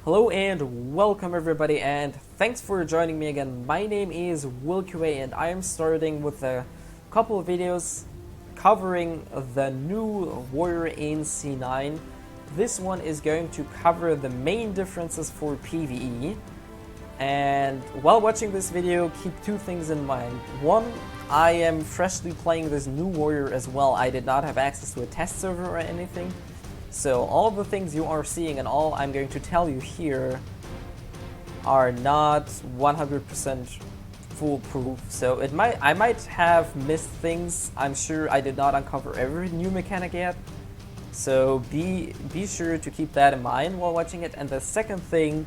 Hello and welcome everybody, and thanks for joining me again. My name is WillQA and I am starting with a couple of videos covering the new warrior in C9. This one is going to cover the main differences for PvE. And while watching this video, keep two things in mind. One, I am freshly playing this new warrior as well. I did not have access to a test server or anything. So all the things you are seeing and all I'm going to tell you here are not 100% foolproof. So I might have missed things. I'm sure I did not uncover every new mechanic yet. So be sure to keep that in mind while watching it. And the second thing,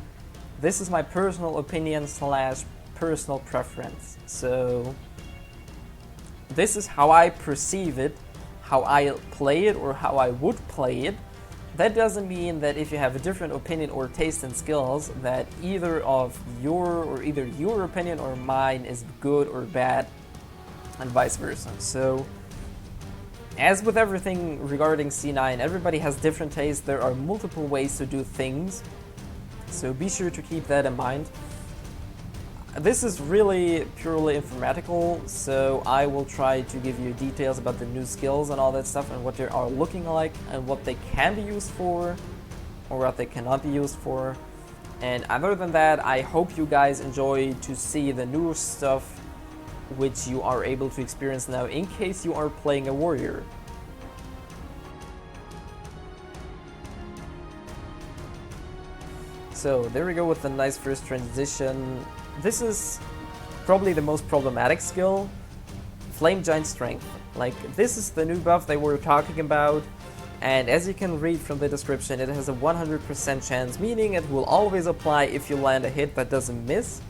this is my personal opinion / personal preference. So this is how I perceive it, how I play it, or how I would play it. That doesn't mean that if you have a different opinion or taste and skills, that either your opinion or mine is good or bad, and vice versa. So, as with everything regarding C9, everybody has different tastes. There are multiple ways to do things, so be sure to keep that in mind. This is really purely informatical, so I will try to give you details about the new skills and all that stuff and what they are looking like and what they can be used for or what they cannot be used for. And other than that, I hope you guys enjoy to see the new stuff which you are able to experience now in case you are playing a warrior. So there we go with the nice first transition. This is probably the most problematic skill, Flame Giant Strength. Like, this is the new buff they were talking about, and as you can read from the description, it has a 100% chance, meaning it will always apply if you land a hit that doesn't miss.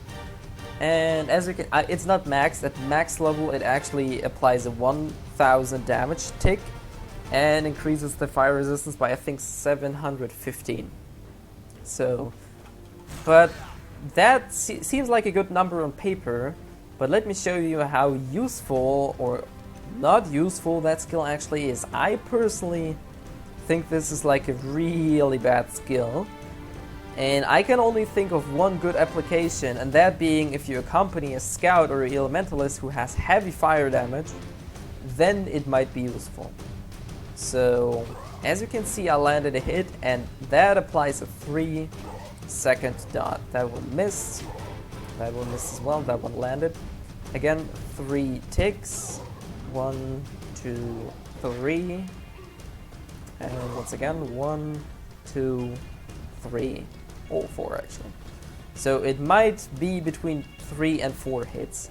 And as you can, it's not maxed. At max level, it actually applies a 1000 damage tick and increases the fire resistance by, I think, 715. So, but that seems like a good number on paper, but let me show you how useful or not useful that skill actually is. I personally think this is like a really bad skill, and I can only think of one good application, and that being if you accompany a scout or an elementalist who has heavy fire damage, then it might be useful. So, as you can see, I landed a hit, and that applies a 3-second dot. That one missed. That one missed as well. That one landed. Again, 3 ticks. 1, 2, 3. And once again, 1, 2, 3. Oh, 4 actually. So it might be between 3 and 4 hits.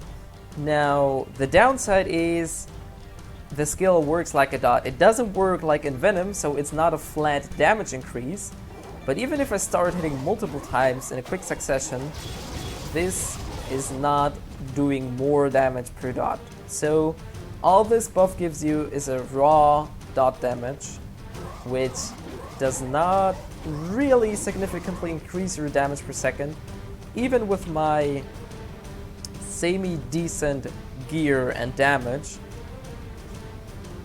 Now, the downside is the skill works like a dot. It doesn't work like in Venom, so it's not a flat damage increase. But even if I start hitting multiple times in a quick succession, this is not doing more damage per dot. So all this buff gives you is a raw dot damage, which does not really significantly increase your damage per second. Even with my semi-decent gear and damage,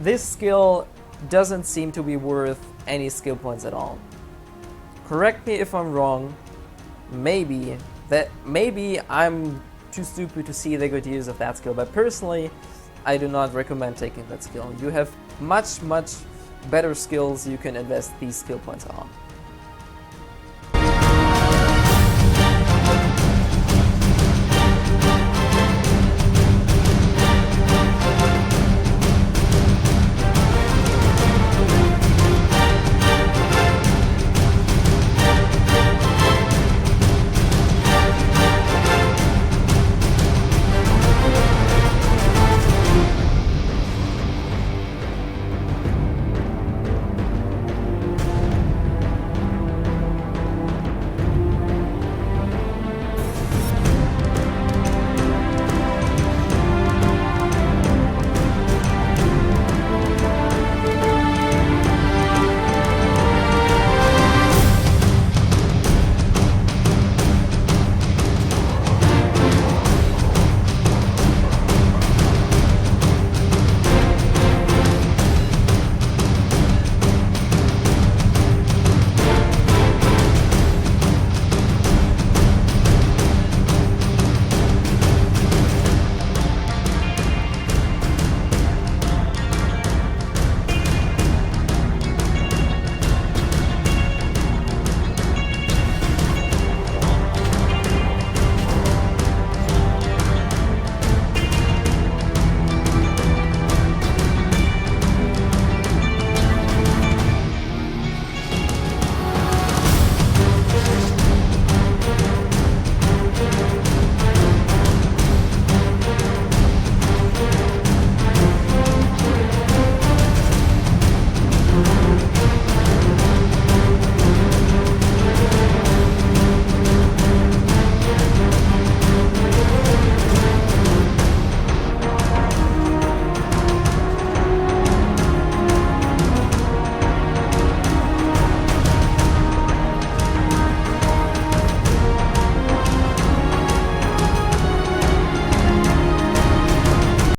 this skill doesn't seem to be worth any skill points at all. Correct me if I'm wrong. Maybe I'm too stupid to see the good use of that skill, but personally, I do not recommend taking that skill. You have much better skills you can invest these skill points on.